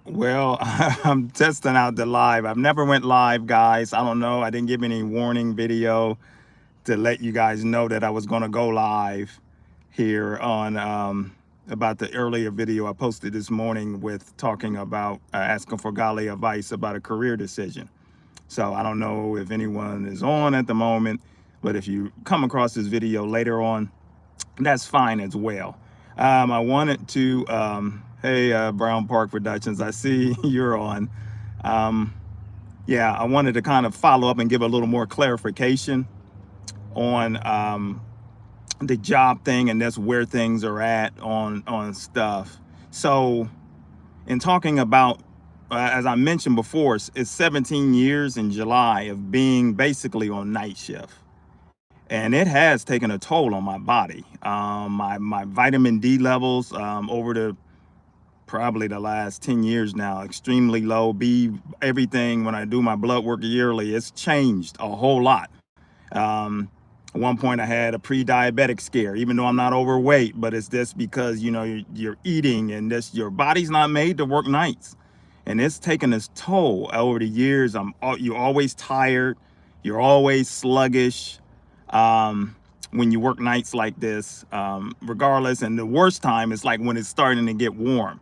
Well, I'm testing out the live. I've never went live, guys. I don't know. I didn't give any warning video to let you guys know that I was going to go live here on about the earlier video I posted this morning with talking about asking for godly advice about a career decision. So I don't know if anyone is on at the moment, but if you come across this video later on, that's fine as well. I wanted to, hey, Brown Park Productions, I see you're on. Um, yeah, I wanted to kind of follow up and give a little more clarification on the job thing, and that's where things are at on stuff. So, in talking about, as I mentioned before, it's 17 years in July of being basically on night shift, and it has taken a toll on my body. My vitamin D levels over the probably the last 10 years now extremely low. B everything when I do my blood work yearly, it's changed a whole lot. Um, at one point, I had a pre-diabetic scare, even though I'm not overweight, but it's just because you're eating and this your body's not made to work nights, and it's taken its toll over the years. You're always tired, you're always sluggish when you work nights like this, regardless. And the worst time is like when it's starting to get warm.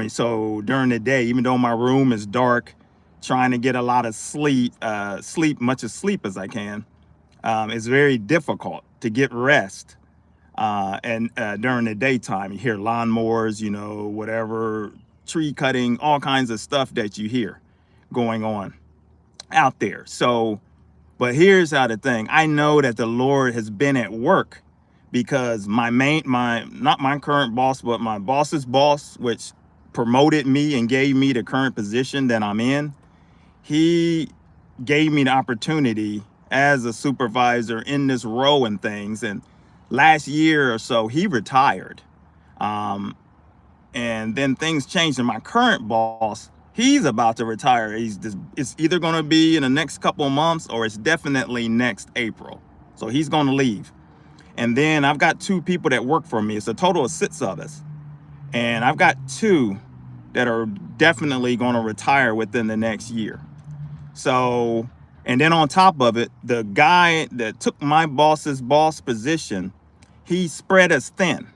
So during the day, even though my room is dark, trying to get a lot of sleep much of sleep as I can, it's very difficult to get rest. And during the daytime, you hear lawnmowers, whatever, tree cutting, all kinds of stuff that you hear going on out there. So, but here's how the thing: I know that the Lord has been at work because not my current boss, but my boss's boss, which promoted me and gave me the current position that I'm in, he gave me the opportunity as a supervisor in this role and things. And last year or so, he retired. Um, and then things changed. And my current boss, he's about to retire. It's either going to be in the next couple of months or it's definitely next April. So he's going to leave. And then I've got two people that work for me. It's a total of 6 of us. And I've got two that are definitely going to retire within the next year. So, and then on top of it, the guy that took my boss's boss position, he spread us thin.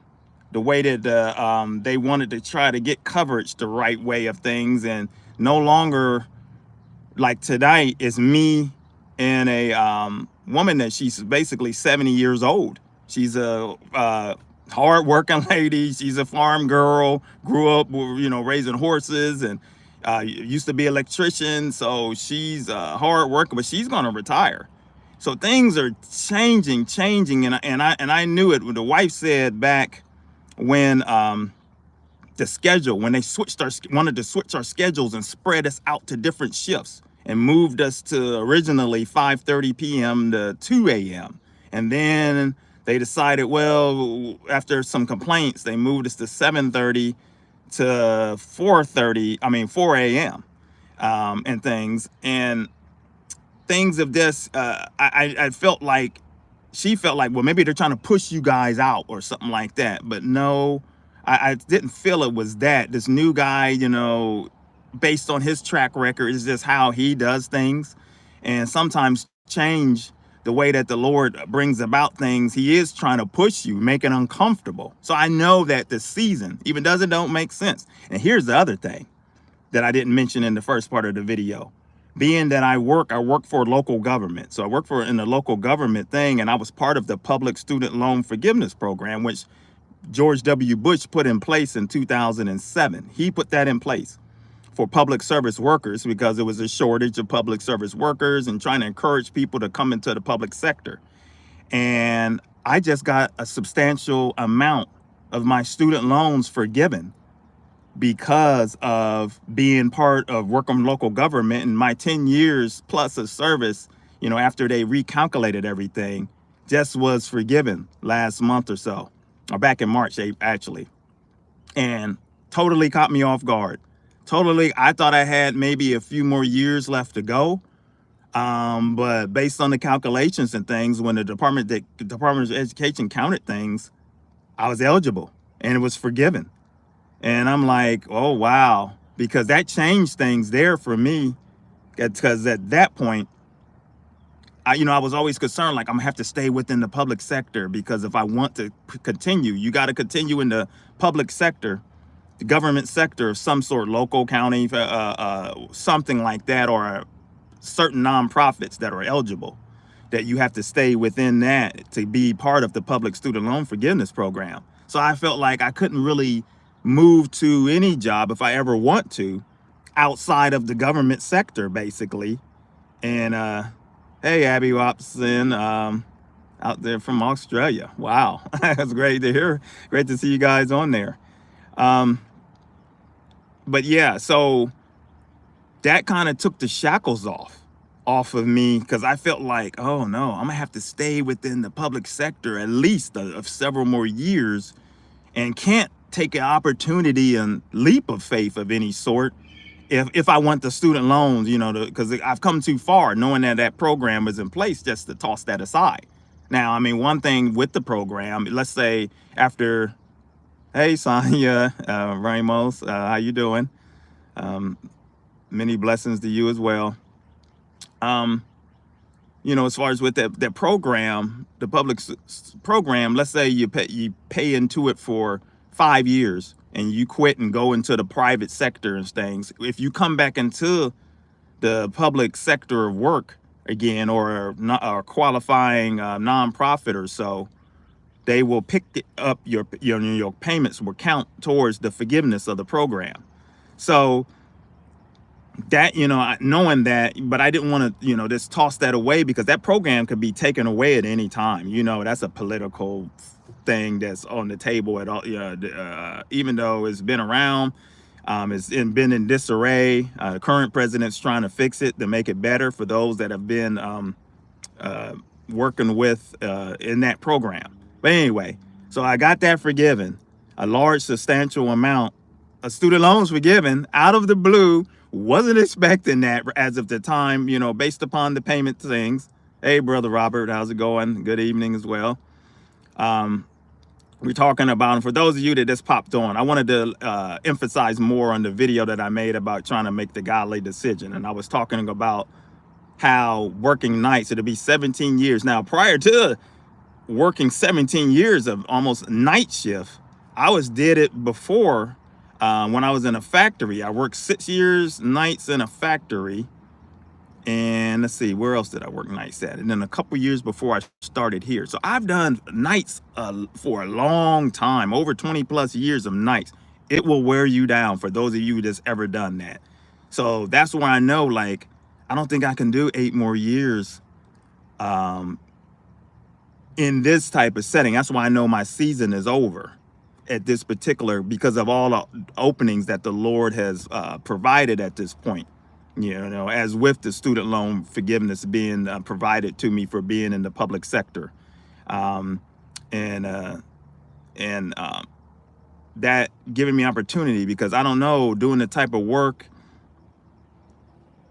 The way that they wanted to try to get coverage the right way of things, and no longer like tonight is me and a woman that she's basically 70 years old. She's a hard-working lady. She's a farm girl. Grew up, raising horses, and used to be an electrician. So she's hard working, but she's gonna retire. So things are changing, and I knew it. When the wife said back when the schedule, when they wanted to switch our schedules and spread us out to different shifts and moved us to originally 5:30 p.m. to 2 a.m. And then they decided, well, after some complaints, they moved us to 7:30 to 4 a.m. And things of this. I felt like she felt like, well, maybe they're trying to push you guys out or something like that. But no, I didn't feel it was that. This new guy, based on his track record, is just how he does things. And sometimes change the way that the Lord brings about things. He is trying to push you, make it uncomfortable. So I know that the season, even does it don't make sense. And here's the other thing that I didn't mention in the first part of the video. Being that I work for local government. So I work in the local government thing, and I was part of the public student loan forgiveness program, which George W. Bush put in place in 2007. He put that in place for public service workers because there was a shortage of public service workers and trying to encourage people to come into the public sector. And I just got a substantial amount of my student loans forgiven because of being part of working local government, and my 10 years plus of service, after they recalculated everything, just was forgiven last month or so, or back in March, actually. And totally caught me off guard. Totally, I thought I had maybe a few more years left to go. But based on the calculations and things, when the Department of Education counted things, I was eligible and it was forgiven. And I'm like, oh, wow. because that changed things there for me. Because at that point, I was always concerned, like I'm gonna have to stay within the public sector, because if I want to continue, you got to continue in the public sector, the government sector of some sort, local, county, something like that, or certain nonprofits that are eligible, that you have to stay within that to be part of the public student loan forgiveness program. So I felt like I couldn't really move to any job if I ever want to outside of the government sector, basically. And hey, Abby Watson, out there from Australia. Wow, that's great to hear. Great to see you guys on there. But yeah, so that kind of took the shackles off of me, because I felt like, oh no, I'm gonna have to stay within the public sector at least of several more years, and can't take an opportunity and leap of faith of any sort if I want the student loans, because I've come too far knowing that that program is in place, just to toss that aside. Now, I mean, one thing with the program, let's say after, hey, Sonia Ramos, how you doing? Many blessings to you as well. As far as with that program, the public program, let's say you pay into it for 5 years and you quit and go into the private sector and things. If you come back into the public sector of work again, or qualifying nonprofit or so, they will pick up your payments will count towards the forgiveness of the program. So that, knowing that, but I didn't want to, just toss that away, because that program could be taken away at any time. That's a political thing that's on the table at all. Even though it's been around, it's been in disarray. Current president's trying to fix it to make it better for those that have been working with in that program. But anyway, so I got that forgiven, a large, substantial amount of student loans forgiven out of the blue. Wasn't expecting that as of the time, based upon the payment things. Hey, Brother Robert, how's it going? Good evening as well. We're talking about, and for those of you that just popped on, I wanted to emphasize more on the video that I made about trying to make the godly decision. And I was talking about how working nights, it'll be 17 years. Now, prior to working 17 years of almost night shift, did it before. When I was in a factory, I worked 6 years nights in a factory. And let's see, where else did I work nights at? And then a couple years before I started here. So I've done nights for a long time, over 20 plus years of nights. It will wear you down, for those of you that's ever done that. So that's where I know, like, I don't think I can do 8 more years in this type of setting. That's why I know my season is over at this particular, because of all the openings that the Lord has provided at this point. As with the student loan forgiveness being provided to me for being in the public sector, and that giving me opportunity, because I don't know, doing the type of work.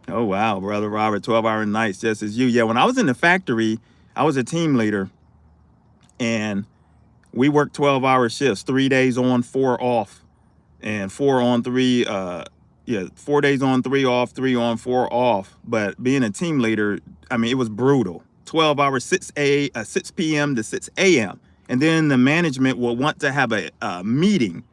Oh wow, Brother Robert, 12-hour nights, just as you. Yeah, when I was in the factory, I was a team leader, and we worked 12-hour shifts, 3 days on, 4 off, and 4 on 3. 4 days on, 3 off, 3 on, 4 off. But being a team leader, I mean, it was brutal. 12 hours, 6 p.m. to 6 a.m. And then the management will want to have a meeting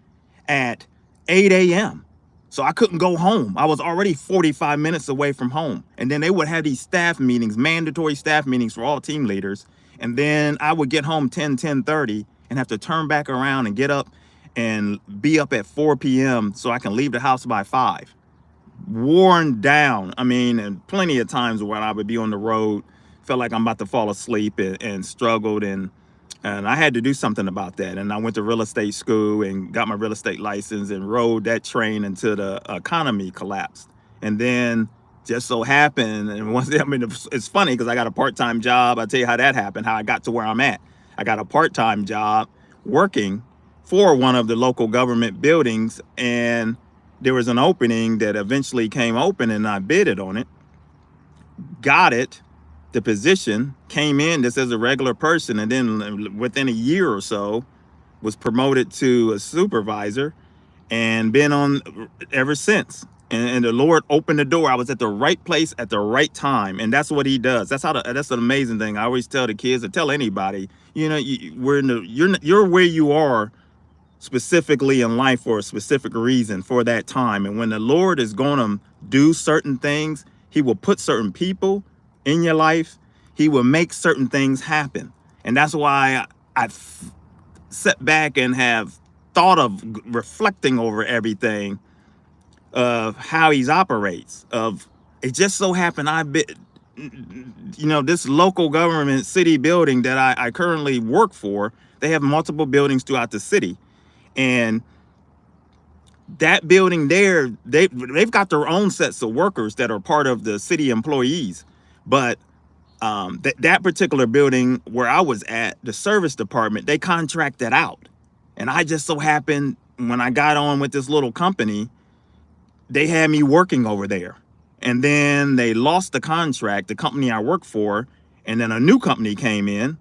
at 8 a.m. So I couldn't go home. I was already 45 minutes away from home. And then they would have these staff meetings, mandatory staff meetings for all team leaders. And then I would get home 10:30 and have to turn back around and get up and be up at 4 p.m. so I can leave the house by 5. Worn down. I mean, and plenty of times where I would be on the road, felt like I'm about to fall asleep, and struggled, and I had to do something about that. And I went to real estate school and got my real estate license and rode that train until the economy collapsed. And then just so happened, and it's funny because I got a part-time job. I'll tell you how that happened, how I got to where I'm at. I got a part-time job working for one of the local government buildings, and there was an opening that eventually came open, and I bidded on it, got it, the position, came in just as a regular person, and then within a year or so was promoted to a supervisor. and been on ever since. And the Lord opened the door. I was at the right place at the right time, and that's what He does. That's an amazing thing. I always tell the kids, or tell anybody, you're where you are specifically in life for a specific reason for that time. And when the Lord is going to do certain things, He will put certain people in your life. He will make certain things happen, and that's why I sat back and have thought of reflecting over everything of how He operates. Of it just so happened I've been, this local government city building that I currently work for. They have multiple buildings throughout the city, and that building there, they've got their own sets of workers that are part of the city employees, but that particular building where I was at, the service department, they contract that out. And I just so happened, when I got on with this little company, they had me working over there. And then they lost the contract, the company I work for, and then a new company came in.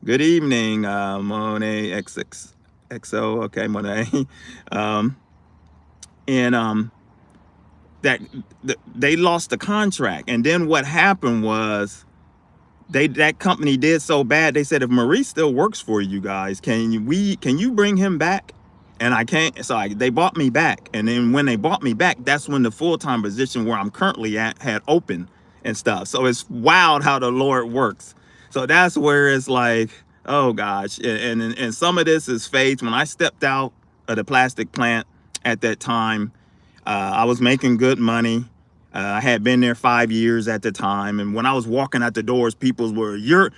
Good evening, Monet XXXO. Okay, Monet. They lost the contract. And then what happened was, that company did so bad, they said, if Maurice still works for you guys, can you bring him back? And I can't. So they bought me back. And then when they bought me back, that's when the full-time position where I'm currently at had opened and stuff. So it's wild how the Lord works. So that's where it's like, oh gosh. And some of this is faith. When I stepped out of the plastic plant at that time, I was making good money. I had been there 5 years at the time, and when I was walking out the doors, people were, you're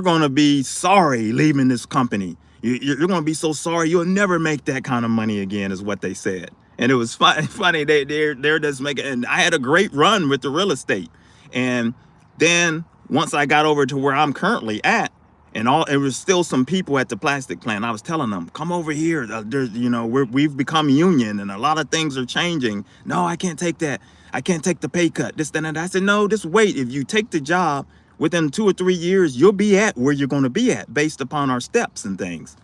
going to be sorry leaving this company. You're going to be so sorry, you'll never make that kind of money again, is what they said. And it was funny. They're just making. And I had a great run with the real estate. And then once I got over to where I'm currently at, and it was still some people at the plastic plant. I was telling them, come over here. We've become union, and a lot of things are changing. No, I can't take that. I can't take the pay cut. This, that, and that. I said, no, just wait. If you take the job, within 2 or 3 years, you'll be at where you're going to be at based upon our steps and things.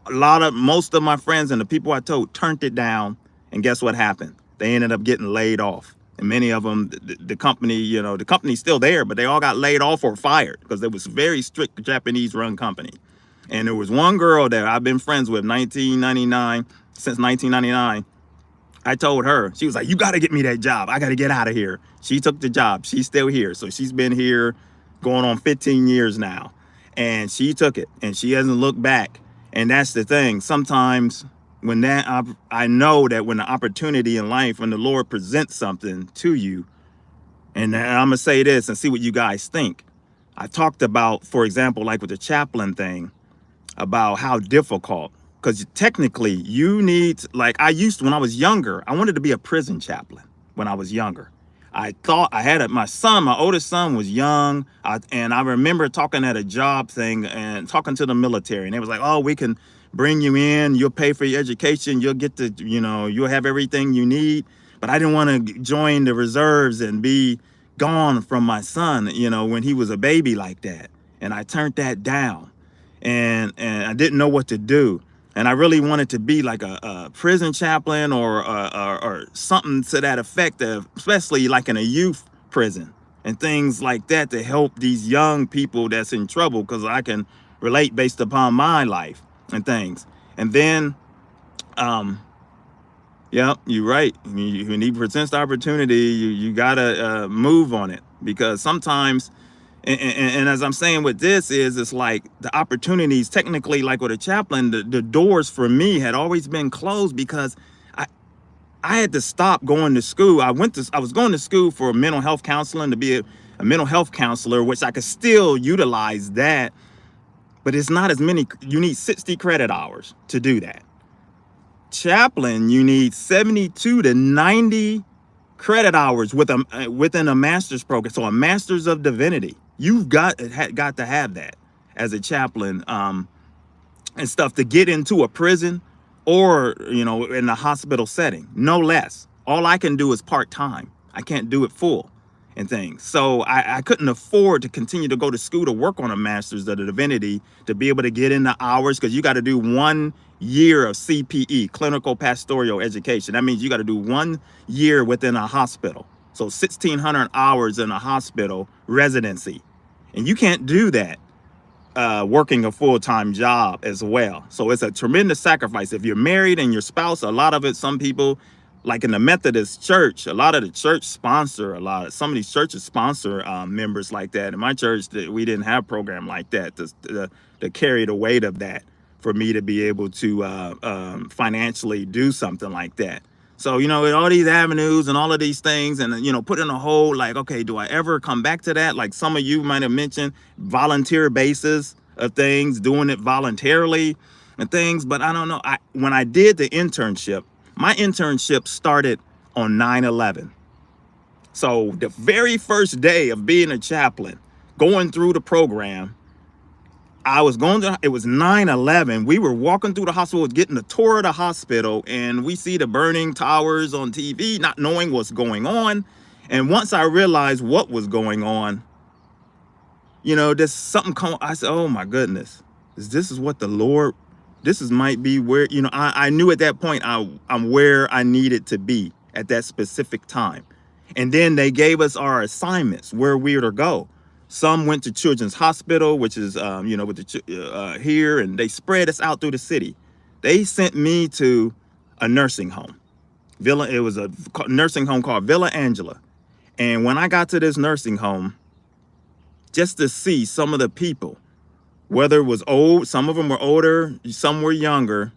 Most of my friends and the people I told turned it down, and guess what happened? They ended up getting laid off. And many of them, the company, the company's still there, but they all got laid off or fired because it was a very strict Japanese-run company. And there was one girl there I've been friends with since 1999. I told her, she was like, you got to get me that job. I got to get out of here. She took the job. She's still here. So she's been here going on 15 years now. And she took it, and she hasn't looked back. And that's the thing. Sometimes when I know that when the opportunity in life, when the Lord presents something to you, and I'm gonna say this and see what you guys think. I talked about, for example, like with the chaplain thing, about how difficult, because technically you need, like when I was younger, I wanted to be a prison chaplain when I was younger. I thought I had my oldest son was young. And I remember talking at a job thing and talking to the military, and they was like, oh, we can bring you in, you'll pay for your education, you'll get to, you'll have everything you need. But I didn't want to join the reserves and be gone from my son, when he was a baby like that. And I turned that down, and I didn't know what to do. And I really wanted to be like a prison chaplain or something to that effect, especially like in a youth prison and things like that, to help these young people that's in trouble, because I can relate based upon my life and things. And then, yeah, you're right. When He presents the opportunity, you gotta move on it, because sometimes, and as I'm saying with this it's like the opportunities, technically, like with a chaplain, the doors for me had always been closed, because I had to stop going to school. I was going to school for mental health counseling, to be a mental health counselor, which I could still utilize that, but it's not as many. You need 60 credit hours to do that. Chaplain, you need 72 to 90 credit hours within a master's program. So a master's of divinity, you've got to have that as a chaplain, and stuff, to get into a prison or in a hospital setting, no less. All I can do is part-time. I can't do it full and things. So I couldn't afford to continue to go to school to work on a master's of the divinity, to be able to get in the hours, because you got to do 1 year of CPE, clinical pastoral education. That means you got to do 1 year within a hospital. So 1,600 hours in a hospital residency. And you can't do that working a full-time job as well. So it's a tremendous sacrifice. If you're married and your spouse, a lot of it, some people, like in the Methodist church, a lot of the church sponsor some of these churches sponsor members like that. In my church, we didn't have a program like that to carry the weight of that for me to be able to financially do something like that. So, with all these avenues and all of these things and, put in a whole, like, okay, do I ever come back to that? Like some of you might have mentioned volunteer basis of things, doing it voluntarily and things. But I don't know. When I did the internship, my internship started on 9/11. So the very first day of being a chaplain, going through the program, it was 9/11. We were walking through the hospital, getting a tour of the hospital, and we see the burning towers on TV, not knowing what's going on. And once I realized what was going on, there's something I said, oh my goodness, this is what the Lord, might be where, I knew at that point I'm where I needed to be at that specific time. And then they gave us our assignments where we were to go. Some went to Children's Hospital, which is, with the here, and they spread us out through the city. They sent me to a nursing home. It was a nursing home called Villa Angela. And when I got to this nursing home, just to see some of the people, whether it was old, some of them were older, some were younger.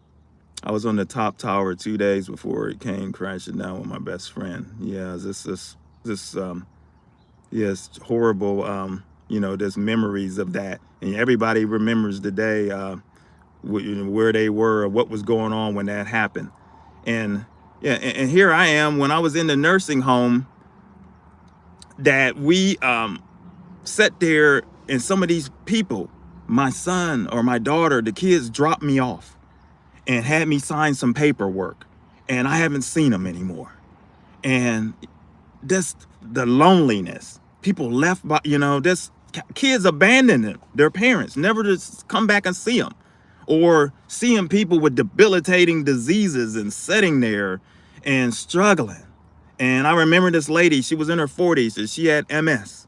I was on the top tower 2 days before it came crashing down with my best friend. Yeah, yes, horrible. There's memories of that, and everybody remembers the day where they were, what was going on when that happened. And yeah, and here I am when I was in the nursing home that we sat there, and some of these people, my son or my daughter, the kids dropped me off and had me sign some paperwork, and I haven't seen them anymore. And just the loneliness, people left by, this kids abandoning their parents, never to come back and see them, or seeing people with debilitating diseases and sitting there and struggling. And I remember this lady, she was in her 40s and she had MS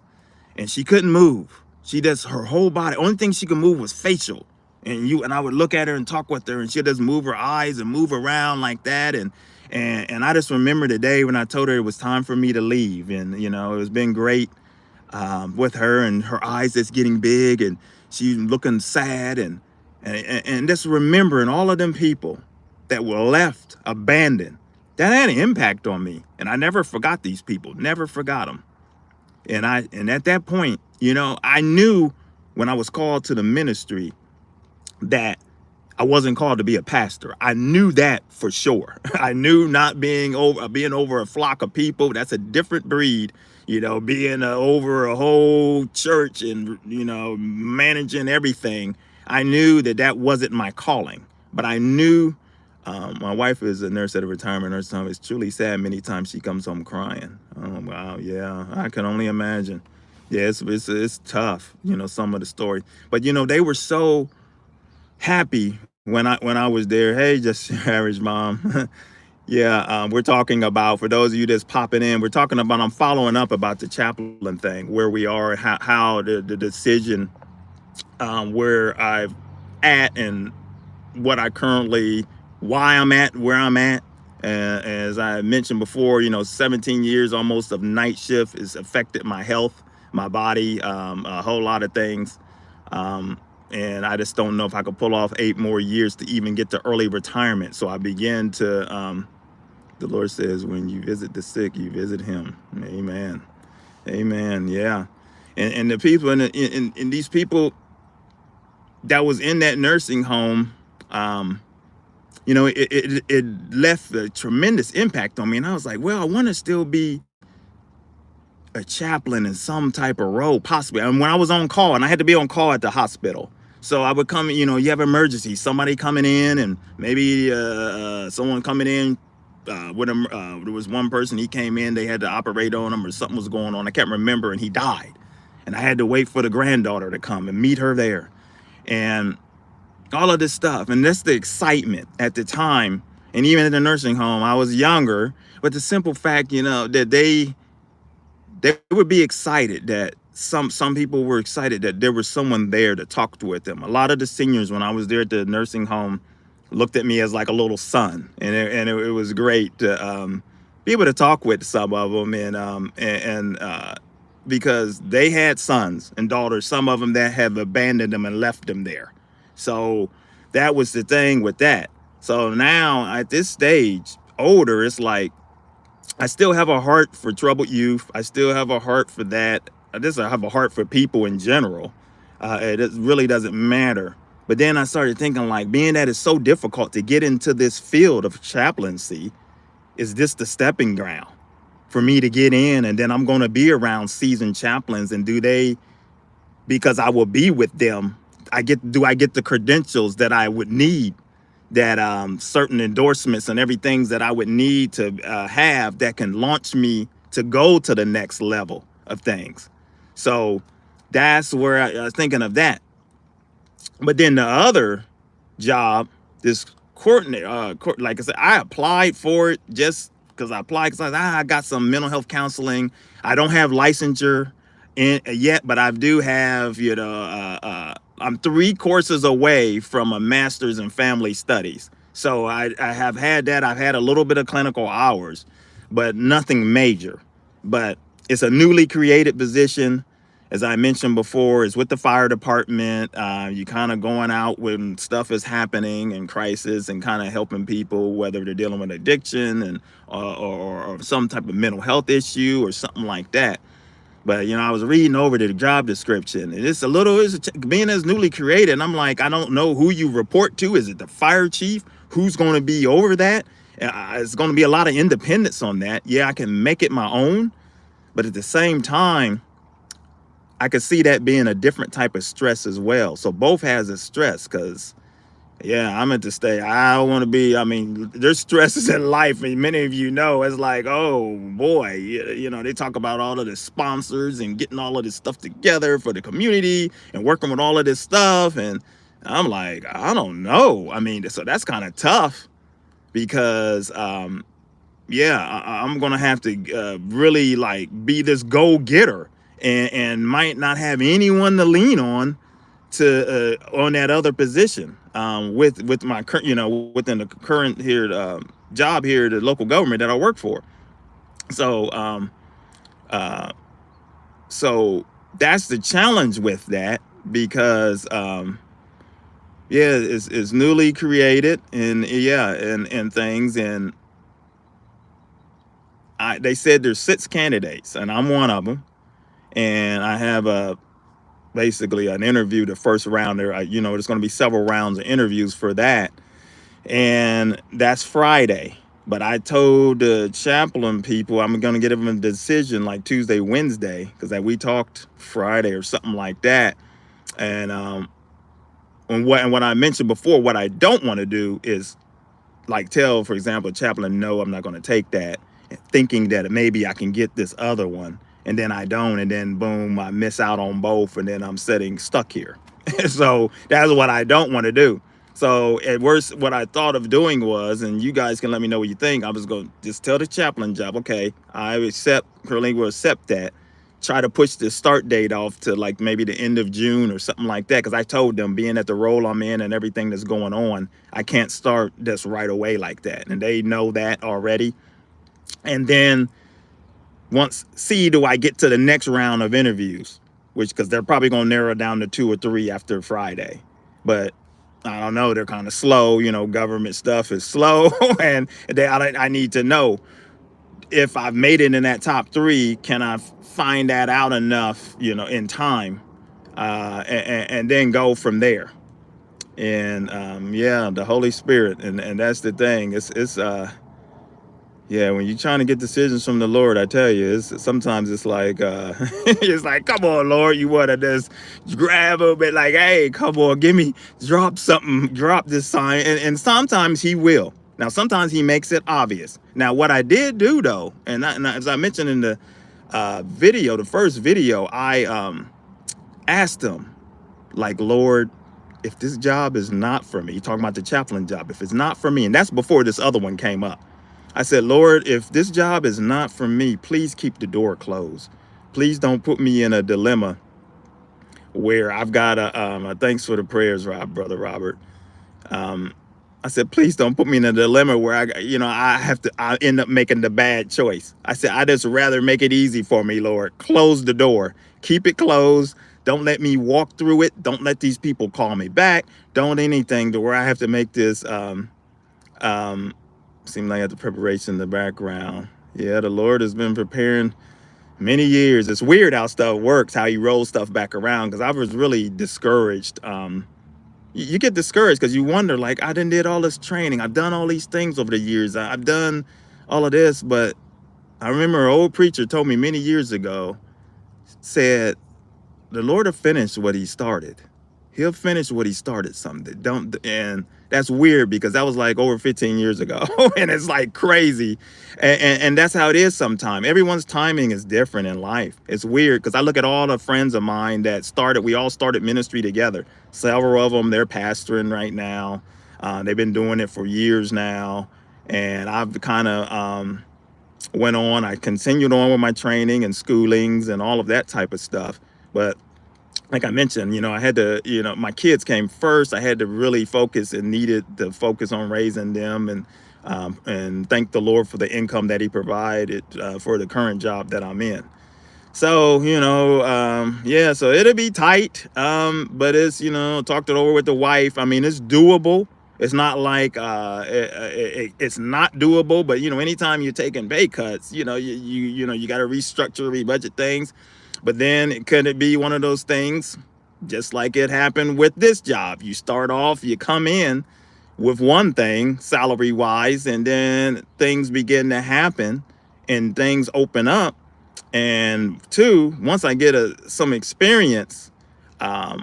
and she couldn't move. Her whole body, only thing she could move was facial. And I would look at her and talk with her, and she'd just move her eyes and move around like that. And I just remember the day when I told her it was time for me to leave. And, it was been great with her, and her eyes just getting big, and she's looking sad, and just remembering all of them people that were left abandoned. That had an impact on me, and I never forgot these people, never forgot them. And at that point, I knew when I was called to the ministry that I wasn't called to be a pastor. I knew that for sure. I knew not being over a flock of people, that's a different breed. Being over a whole church and, managing everything. I knew that wasn't my calling, but I knew my wife is a nurse at a retirement nursing home. It's truly sad. Many times she comes home crying. Oh, wow. Yeah, I can only imagine. Yeah, it's tough, some of the story. But, they were so happy when I was there. Hey, just your average mom. Yeah, we're talking about, for those of you that's popping in, I'm following up about the chaplain thing, where we are, and how the decision, where I'm at, and what I currently, why I'm at where I'm at. As I mentioned before, 17 years almost of night shift has affected my health, my body, a whole lot of things. And I just don't know if I could pull off 8 more years to even get to early retirement. So I began to, the Lord says, when you visit the sick, you visit him. Amen. Amen. Yeah. And the people, and these people that was in that nursing home, it left a tremendous impact on me. And I was like, well, I want to still be a chaplain in some type of role, possibly. And when I was on call, and I had to be on call at the hospital, so I would come, you have emergencies, somebody coming in, and maybe someone coming in with him. There was one person, he came in, they had to operate on him, or something was going on, I can't remember, and he died. And I had to wait for the granddaughter to come and meet her there. And all of this stuff. And that's the excitement at the time. And even at the nursing home, I was younger, but the simple fact, that they would be excited that some people were excited that there was someone there to talk with them. A lot of the seniors, when I was there at the nursing home, looked at me as like a little son, and it was great to be able to talk with some of them, and because they had sons and daughters, some of them that have abandoned them and left them there. So that was the thing with that. So now at this stage, older, it's like I still have a heart for troubled youth. I still have a heart for that. I just have a heart for people in general. It really doesn't matter. But then I started thinking, like, being that it's so difficult to get into this field of chaplaincy, is this the stepping ground for me to get in? And then I'm going to be around seasoned chaplains, and because I will be with them, do I get the credentials that I would need, that certain endorsements and everything that I would need to have that can launch me to go to the next level of things. So that's where I was thinking of that. But then the other job, this coordinator, like I said, I applied for it just because I applied, because I got some mental health counseling. I don't have licensure yet, but I do have, I'm 3 courses away from a master's in family studies. So I have had that. I've had a little bit of clinical hours, but nothing major. But it's a newly created position. As I mentioned before, it's with the fire department. You kind of going out when stuff is happening and crisis, and kind of helping people, whether they're dealing with addiction and or some type of mental health issue or something like that. But I was reading over the job description, and it's being as newly created, and I'm like, I don't know who you report to. Is it the fire chief? Who's going to be over that? It's going to be a lot of independence on that. Yeah, I can make it my own, but at the same time, I could see that being a different type of stress as well. So both has its stress, because I'm at the stage. I don't want to be, there's stresses in life, and many of you know, it's like, oh boy, they talk about all of the sponsors and getting all of this stuff together for the community and working with all of this stuff. And I'm like, I don't know. So that's kind of tough, because I'm going to have to really like be this go-getter, and might not have anyone to lean on that other position, with my current, within the current here job here, the local government that I work for. So so that's the challenge with that, because it's newly created, and and things, and they said there's 6 candidates, and I'm one of them, and I have basically an interview, the first round there. There's going to be several rounds of interviews for that, and that's Friday. But I told the chaplain people I'm going to get them a decision like Tuesday, Wednesday, because we talked Friday or something like that. And what I mentioned before, what I don't want to do is like tell, for example, a chaplain, no, I'm not going to take that, thinking that maybe I can get this other one, and then I don't, and then boom, I miss out on both, and then I'm sitting stuck here. So that's what I don't want to do. So at worst, what I thought of doing was, and you guys can let me know what you think, I was going to just tell the chaplain job, okay, Curling will accept that. Try to push the start date off to like maybe the end of June or something like that, because I told them, being at the role I'm in and everything that's going on, I can't start this right away like that, and they know that already. And then do I get to the next round of interviews, because they're probably going to narrow down to 2 or 3 after Friday. But I don't know, they're kind of slow, government stuff is slow. And I need to know, if I've made it in that top 3, can I find that out enough, in time, and then go from there. And the Holy Spirit, and that's the thing. When you're trying to get decisions from the Lord, I tell you, sometimes it's like, it's like, come on, Lord, you want to just grab a bit, like, hey, come on, drop something, drop this sign. And sometimes he will. Now, sometimes he makes it obvious. Now, what I did do, though, and as I mentioned in the the first video, I asked him, like, Lord, if this job is not for me, talking about the chaplain job, if it's not for me, and that's before this other one came up. I said, Lord, if this job is not for me, please keep the door closed. Please don't put me in a dilemma where I've got thanks for the prayers, Brother Robert. I said, please don't put me in a dilemma where I end up making the bad choice. I said, I just rather make it easy for me, Lord. Close the door, keep it closed. Don't let me walk through it. Don't let these people call me back. Don't anything to where I have to make this, seem like I have the preparation in the background. Yeah, the Lord has been preparing many years. It's weird how stuff works, how he rolls stuff back around, because I was really discouraged. You get discouraged because you wonder, like, I done did all this training. I've done all these things over the years. I've done all of this. But I remember an old preacher told me many years ago, said, the Lord will finish what he started. He'll finish what he started someday. And that's weird because that was like over 15 years ago. And it's like crazy. And that's how it is sometimes. Everyone's timing is different in life. It's weird because I look at all the friends of mine that we all started ministry together. Several of them, they're pastoring right now. They've been doing it for years now. And I've kind of went on. I continued on with my training and schoolings and all of that type of stuff. But like I mentioned, I had to, my kids came first. I had to really focus and needed to focus on raising them and thank the Lord for the income that he provided for the current job that I'm in. So, yeah, so it'll be tight. But it's, talked it over with the wife. I mean, it's doable. It's not like it's not doable, but anytime you're taking pay cuts, you got to restructure, rebudget things. But then could it be one of those things, just like it happened with this job? You start off, you come in with one thing salary wise, and then things begin to happen and things open up. And two, once I get some experience, I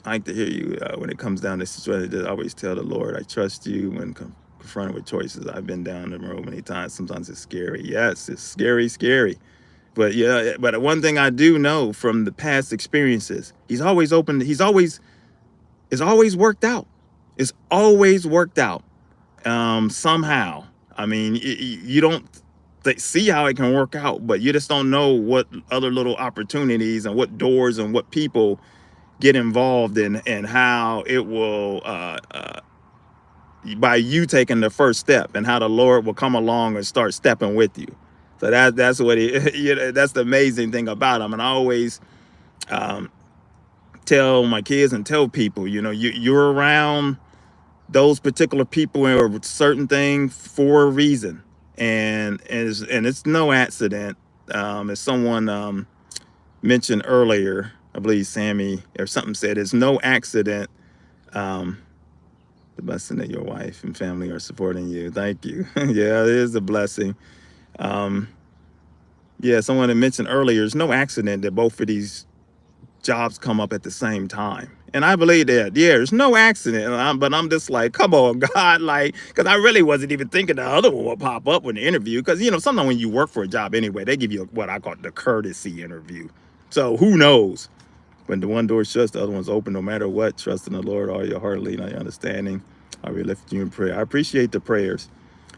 like to hear you when it comes down to situation. I always tell the Lord, I trust you when confronted with choices. I've been down the road many times. Sometimes it's scary. Yes, it's scary. But yeah, but one thing I do know from the past experiences, he's always open. It's always worked out. It's always worked out somehow. I mean, you don't see how it can work out, but you just don't know what other little opportunities and what doors and what people get involved in and how it will, by you taking the first step, and how the Lord will come along and start stepping with you. So that's what that's the amazing thing about him. And I always tell my kids and tell people, you're around those particular people or a certain thing for a reason, and it's no accident. As someone mentioned earlier, I believe Sammy or something said, it's no accident. The blessing that your wife and family are supporting you. Thank you. Yeah, it is a blessing. Yeah, someone had mentioned earlier, it's no accident that both of these jobs come up at the same time. And I believe that, yeah, there's no accident. But I'm just like, come on, God, because I really wasn't even thinking the other one would pop up with the interview. Because, sometimes when you work for a job anyway, they give you what I call the courtesy interview. So who knows? When the one door shuts, the other one's open. No matter what, trust in the Lord, all your heart, lean on your understanding. I will lift you in prayer. I appreciate the prayers.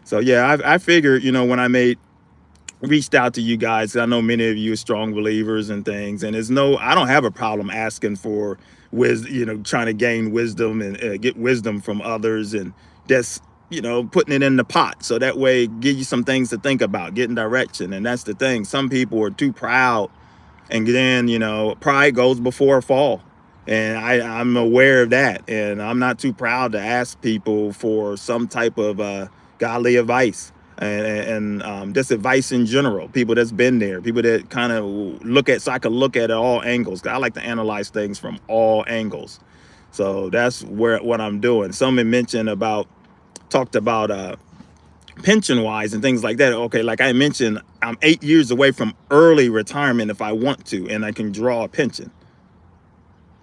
So, yeah, I figured, when I reached out to you guys, I know many of you are strong believers and things, and I don't have a problem asking for wisdom, trying to gain wisdom and get wisdom from others, and just putting it in the pot so that way give you some things to think about, getting direction. And that's the thing, some people are too proud, and then pride goes before a fall, and I'm aware of that, and I'm not too proud to ask people for some type of godly advice. And just advice in general, people that's been there, people that kind of so I can look at it all angles. I like to analyze things from all angles. So that's what I'm doing. Someone talked about pension wise and things like that. Okay, like I mentioned, I'm 8 years away from early retirement if I want to, and I can draw a pension.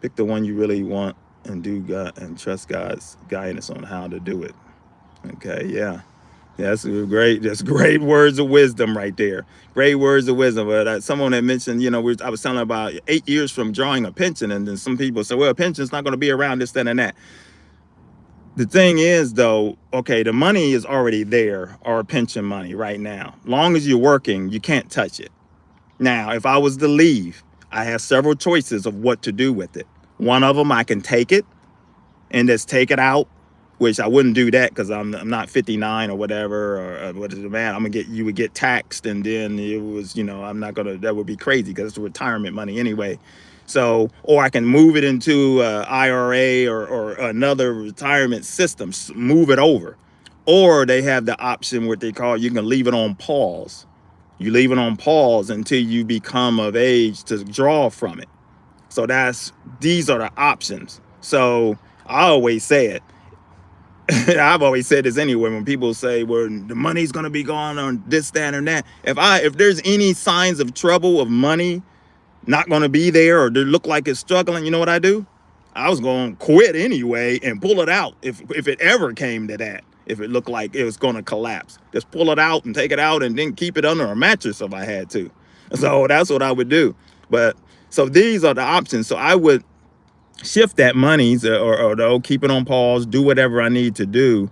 Pick the one you really want and do God and trust God's guidance on how to do it. Okay, yeah. That's great. That's great words of wisdom right there. Great words of wisdom. But someone had mentioned, I was telling about 8 years from drawing a pension, and then some people say, well, a pension's not going to be around this, that, and that. The thing is, though, okay, the money is already there, our pension money right now. Long as you're working, you can't touch it. Now, if I was to leave, I have several choices of what to do with it. One of them, I can take it and just take it out, which I wouldn't do that because I'm not 59 or whatever, or what is it, man? You would get taxed, and then it was, I'm not gonna, that would be crazy because it's retirement money anyway. So, or I can move it into IRA or another retirement system, move it over. Or they have the option, what they call, you can leave it on pause. You leave it on pause until you become of age to draw from it. So these are the options. So I always say it. I've always said this anyway. When people say, "Well, the money's gonna be gone on this, that, and that," if there's any signs of trouble of money not gonna be there, or they look like it's struggling, you know what I do? I was gonna quit anyway and pull it out if it ever came to that. If it looked like it was gonna collapse, just pull it out and take it out, and then keep it under a mattress if I had to. So that's what I would do. But so these are the options. So I would shift that monies, or keep it on pause, do whatever I need to do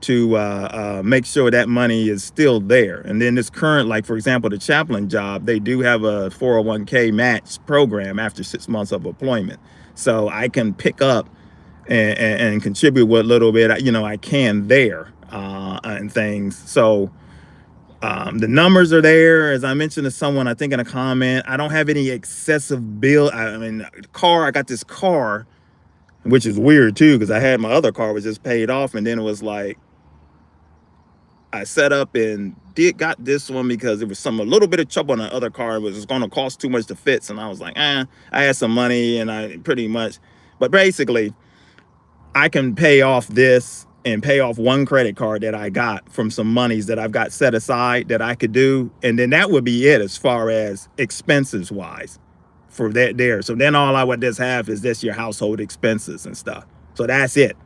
to make sure that money is still there. And then this current, like for example, the chaplain job, they do have a 401k match program after 6 months of employment. So I can pick up and contribute what little bit I can there, and things. So the numbers are there. As I mentioned to someone, I think in a comment, I don't have any excessive bill. I mean, I got this car, which is weird too, because I had my other car was just paid off, and then it was like I set up and got this one because there was a little bit of trouble on the other car. It was going to cost too much to fix, and I was like, I had some money, and I pretty much, but basically, I can pay off this and pay off one credit card that I got from some monies that I've got set aside that I could do. And then that would be it as far as expenses wise for that there. So then all I would just have is just your household expenses and stuff. So that's it.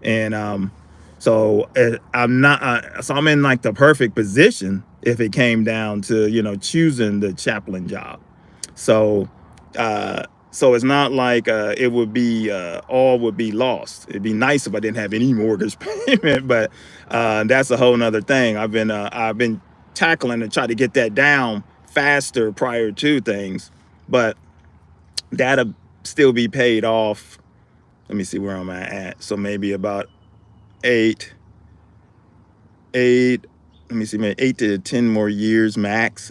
And so I'm in like the perfect position if it came down to, choosing the chaplain job. So, so it's not like it would be all would be lost. It'd be nice if I didn't have any mortgage payment, but that's a whole nother thing. I've been tackling to try to get that down faster prior to things, but that'll still be paid off. Let me see where I'm at. So maybe about eight. Let me see, maybe 8 to 10 more years max.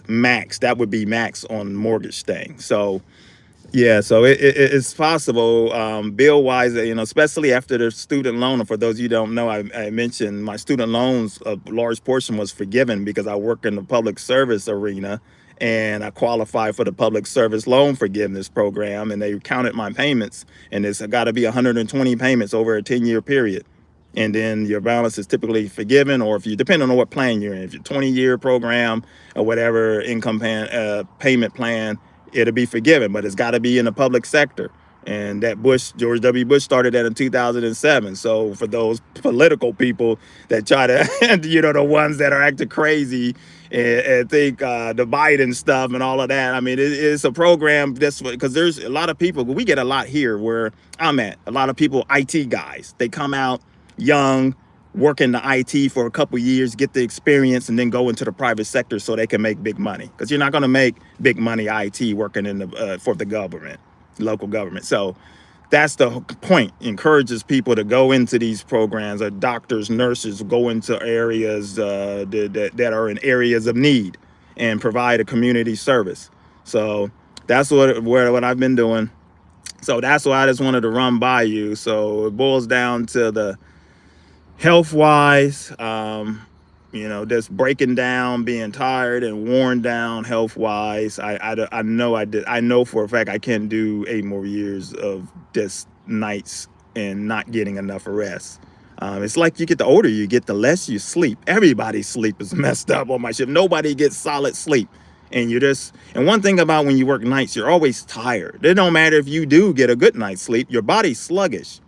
That would be max on mortgage thing. So. Yeah, so it's possible, bill-wise, especially after the student loan. And for those of you who don't know, I mentioned my student loans, a large portion was forgiven because I work in the public service arena, and I qualify for the public service loan forgiveness program, and they counted my payments, and it's got to be 120 payments over a 10-year period. And then your balance is typically forgiven, or if you, depending on what plan you're in, if you're 20-year program or whatever income payment plan, it'll be forgiven, but it's got to be in the public sector. And that George W. Bush started that in 2007. So for those political people that try to, the ones that are acting crazy and think the Biden stuff and all of that, I mean, it's a program that's because there's a lot of people, we get a lot here where I'm at, a lot of people, IT guys, they come out young, work in the IT for a couple years, get the experience, and then go into the private sector so they can make big money. Because you're not going to make big money IT working in for the government, local government. So that's the point. Encourages people to go into these programs. Doctors, nurses go into areas that are in areas of need and provide a community service. So that's what I've been doing. So that's why I just wanted to run by you. So it boils down to the health-wise, just breaking down, being tired and worn down health-wise. I know for a fact I can't do 8 more years of just nights and not getting enough rest. It's like you get the older you get, the less you sleep. Everybody's sleep is messed up on my shift. Nobody gets solid sleep. And and one thing about when you work nights, you're always tired. It don't matter if you do get a good night's sleep, your body's sluggish.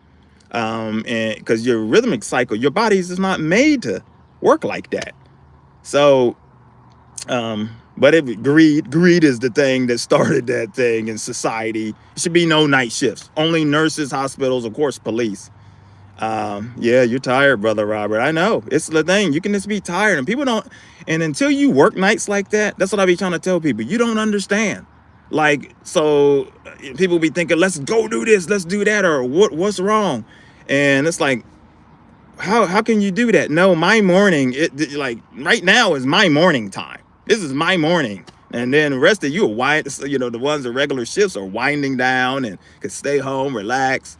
And because your rhythmic cycle, your body is not made to work like that. So, but greed is the thing that started that thing in society. It should be no night shifts. Only nurses, hospitals, of course, police. Yeah, you're tired, brother Robert. I know. It's the thing. You can just be tired, and people don't. And until you work nights like that, that's what I be trying to tell people. You don't understand. Like, so people be thinking, let's go do this, let's do that, or what's wrong? And it's like, how can you do that? No, my morning, like right now is my morning time. This is my morning. And then the rest of you are the ones that regular shifts are winding down and could stay home, relax.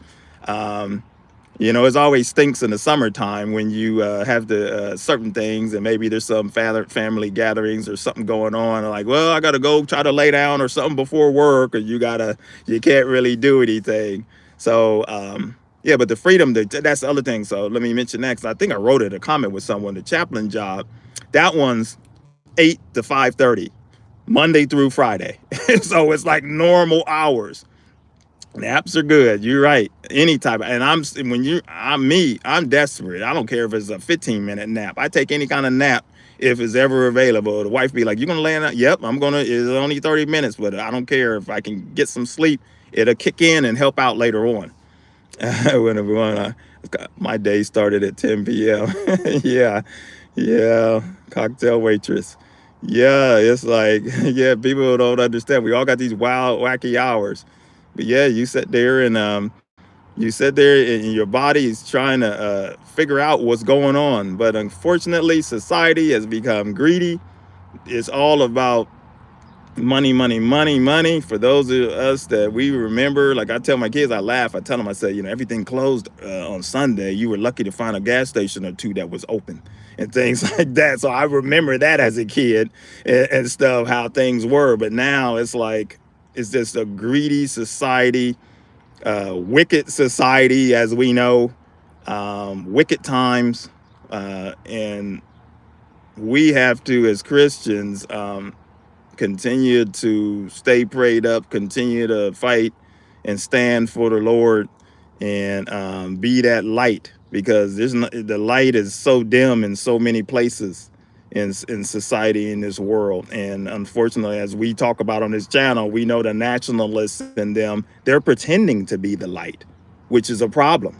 It always stinks in the summertime when you have the certain things, and maybe there's some family gatherings or something going on. Like, well, I gotta go try to lay down or something before work, or you can't really do anything. So yeah, but the freedom, that's the other thing. So let me mention that, because I think I wrote it a comment with someone. The chaplain job, that one's 8 to 5:30, Monday through Friday. So it's like normal hours. Naps are good. You're right. Any type of, and I'm desperate. I don't care if it's a 15-minute nap. I take any kind of nap if it's ever available. The wife be like, "You gonna lay in that?" Yep, I'm gonna. It's only 30 minutes, but I don't care if I can get some sleep. It'll kick in and help out later on. When my day started at 10 p.m. Yeah, yeah, cocktail waitress. Yeah, it's like, yeah, people don't understand. We all got these wild, wacky hours. But yeah, you sit there and your body is trying to figure out what's going on. But unfortunately, society has become greedy. It's all about money, money, money, money. For those of us that we remember, like I tell my kids, I laugh. I tell them, I say, everything closed on Sunday. You were lucky to find a gas station or two that was open and things like that. So I remember that as a kid and stuff, how things were. But now it's like, it's just a greedy society, wicked society, as we know, wicked times. And we have to, as Christians, continue to stay prayed up, continue to fight and stand for the Lord, and be that light, because the light is so dim in so many places in society, in this world. And unfortunately, as we talk about on this channel, we know the nationalists in them, they're pretending to be the light, which is a problem.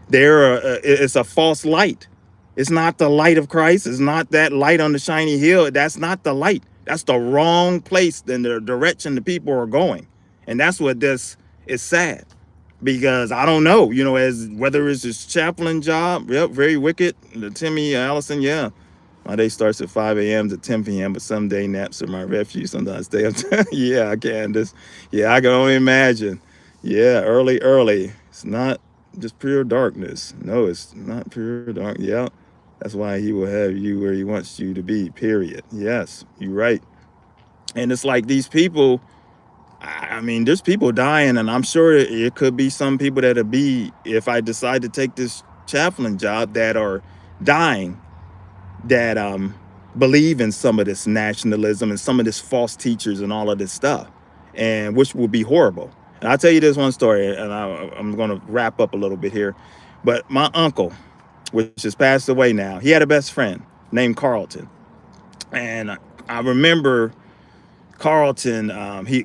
It's a false light. It's not the light of Christ. It's not that light on the shiny hill. That's not the light. That's the wrong place in the direction the people are going. And that's what this is sad, because I don't know, as whether it's his chaplain job. Yep, very wicked. The Timmy Allison, yeah. My day starts at 5 a.m. to 10 p.m., but some day naps are my refuge. Sometimes I stay up. Yeah, Candace. Yeah, I can only imagine. Yeah, early. It's not just pure darkness. No, it's not pure dark. Yeah. That's why he will have you where he wants you to be, period. Yes, you're right. And it's like these people, I mean, there's people dying, and I'm sure it could be some people that'll be, if I decide to take this chaplain job, that are dying, that believe in some of this nationalism and some of this false teachers and all of this stuff, and which would be horrible. And I'll tell you this one story, and I'm going to wrap up a little bit here. But my uncle, which has passed away now, he had a best friend named Carlton. And I remember Carlton,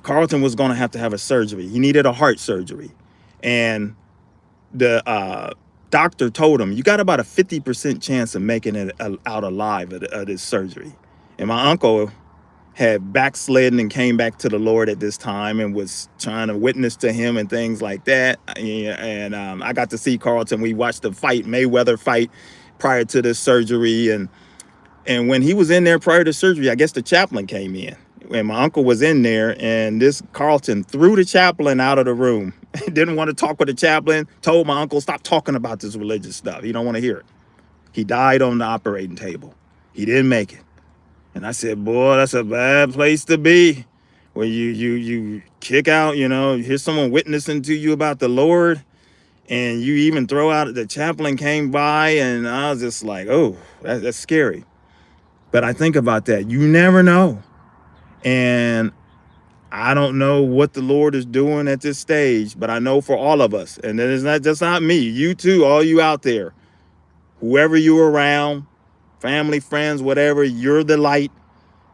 Carlton was going to have a surgery. He needed a heart surgery. And the doctor told him, you got about a 50% chance of making it out alive of this surgery. And my uncle had backslidden and came back to the Lord at this time and was trying to witness to him and things like that. And I got to see Carlton. We watched the Mayweather fight prior to this surgery. And when he was in there prior to surgery, I guess the chaplain came in. And my uncle was in there, and this Carlton threw the chaplain out of the room. Didn't want to talk with the chaplain, told my uncle, stop talking about this religious stuff. He don't want to hear it. He died on the operating table. He didn't make it. And I said, boy, that's a bad place to be, where you kick out, here's someone witnessing to you about the Lord, and you even throw out, the chaplain came by, and I was just like, oh, that's scary. But I think about that. You never know. And I don't know what the Lord is doing at this stage, but I know for all of us, and it is not just not me, you too, all you out there, whoever you're around, family, friends, whatever. You're the light.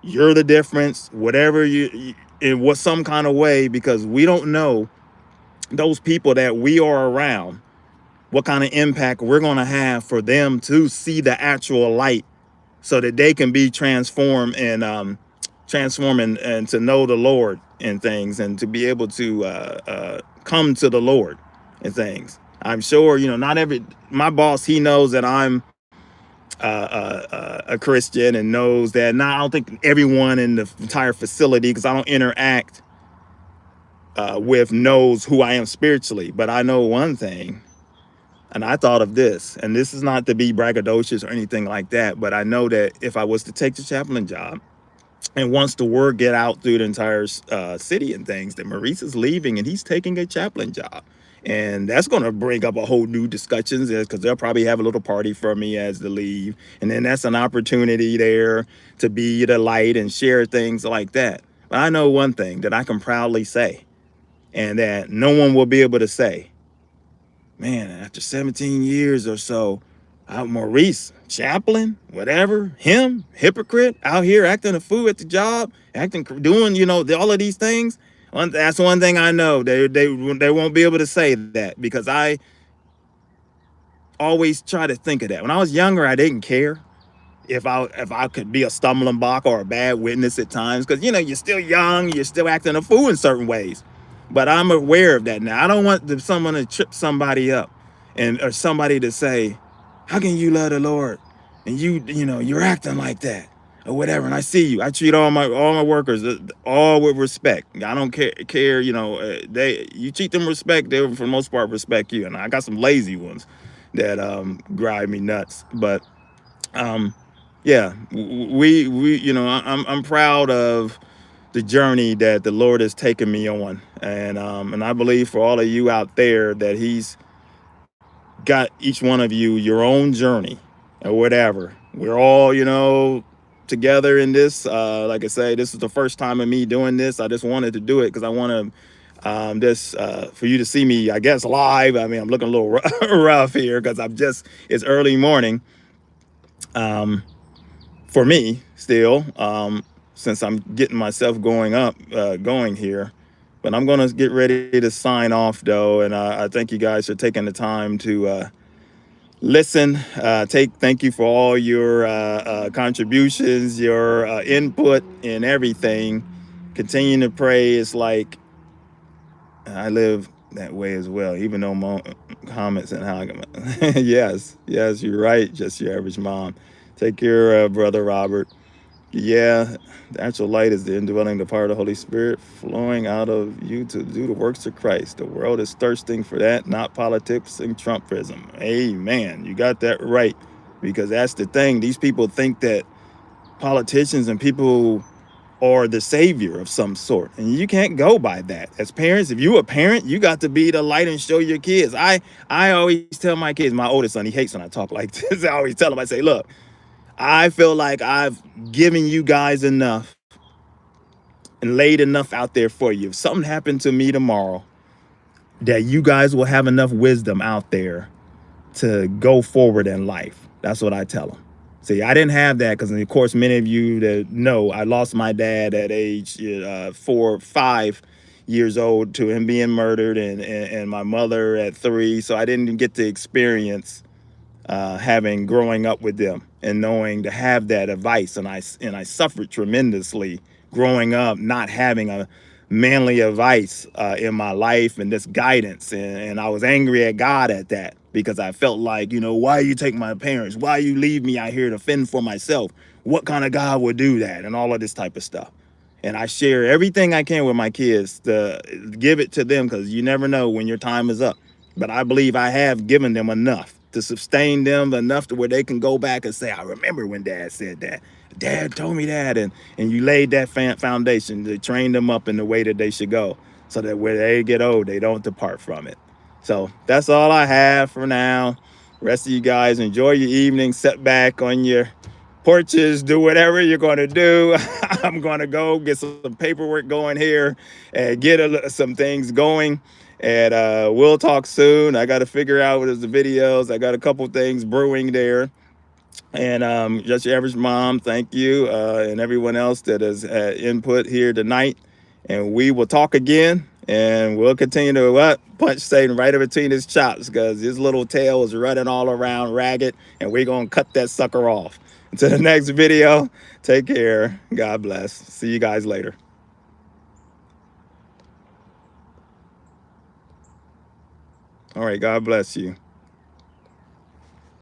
You're the difference. Whatever in what some kind of way, because we don't know those people that we are around, what kind of impact we're going to have for them to see the actual light, so that they can be transformed and and to know the Lord and things, and to be able to come to the Lord and things. I'm sure, not my boss, he knows that I'm a Christian, and knows that. Now, I don't think everyone in the entire facility, because I don't interact with, knows who I am spiritually. But I know one thing, and I thought of this, and this is not to be braggadocious or anything like that, but I know that if I was to take the chaplain job, and once the word get out through the entire city and things, that Maurice is leaving and he's taking a chaplain job. And that's going to bring up a whole new discussions, because they'll probably have a little party for me as the leave. And then that's an opportunity there to be the light and share things like that. But I know one thing that I can proudly say, and that no one will be able to say, man, after 17 years or so, Maurice, chaplain, whatever, him, hypocrite, out here acting a fool at the job, doing, all of these things. That's one thing I know. They won't be able to say that, because I always try to think of that. When I was younger, I didn't care if I could be a stumbling block or a bad witness at times, because you're still young, you're still acting a fool in certain ways. But I'm aware of that now. I don't want someone to trip somebody up, or somebody to say, how can you love the Lord and you're acting like that or whatever? And I see you. I treat all my workers all with respect. I don't care. You treat them respect, they for the most part respect you. And I got some lazy ones that drive me nuts. But yeah, I'm proud of the journey that the Lord has taken me on, and I believe for all of you out there that He's got each one of you your own journey or whatever. We're all, together in this. Like I say, this is the first time of me doing this. I just wanted to do it because I want to this for you to see me, I guess, live. I mean, I'm looking a little rough here because it's early morning for me still, since I'm getting myself going here. But I'm going to get ready to sign off, though. And I thank you guys for taking the time to listen. Thank you for all your contributions, your input, and everything. Continue to pray. It's like I live that way as well, even though comments and how yes, you're right. Just your average mom. Take care, Brother Robert. Yeah, the actual light is the indwelling, the power of the Holy Spirit flowing out of you to do the works of Christ. The world is thirsting for that, not politics and Trumpism. Amen. You got that right. Because that's the thing. These people think that politicians and people are the savior of some sort. And you can't go by that. As parents, if you're a parent, you got to be the light and show your kids. I always tell my kids, my oldest son, he hates when I talk like this. I always tell him, I say, look, I feel like I've given you guys enough and laid enough out there for you. If something happened to me tomorrow, that you guys will have enough wisdom out there to go forward in life. That's what I tell them. See, I didn't have that because, of course, many of you that know, I lost my dad at age 5 years old to him being murdered, and my mother at 3. So I didn't get to experience growing up with them and knowing to have that advice. And I suffered tremendously growing up, not having a manly advice in my life and this guidance. And I was angry at God at that, because I felt like, why you take my parents? Why you leave me out here to fend for myself? What kind of God would do that? And all of this type of stuff. And I share everything I can with my kids to give it to them, because you never know when your time is up. But I believe I have given them enough to sustain them, enough to where they can go back and say, I remember when Dad said that. Dad told me that. And you laid that foundation to train them up in the way that they should go, so that when they get old, they don't depart from it. So that's all I have for now. Rest of you guys, enjoy your evening. Sit back on your porches, do whatever you're going to do. I'm going to go get some paperwork going here and get some things going. And we'll talk soon. I got to figure out what is the videos. I got a couple things brewing there. And Just Your Average Mom, thank you, and everyone else that has had input here tonight. And we will talk again, and we'll continue to what punch Satan right in between his chops, because his little tail is running all around ragged, and we're gonna cut that sucker off. Until the next video, take care. God bless. See you guys later. All right, God bless you.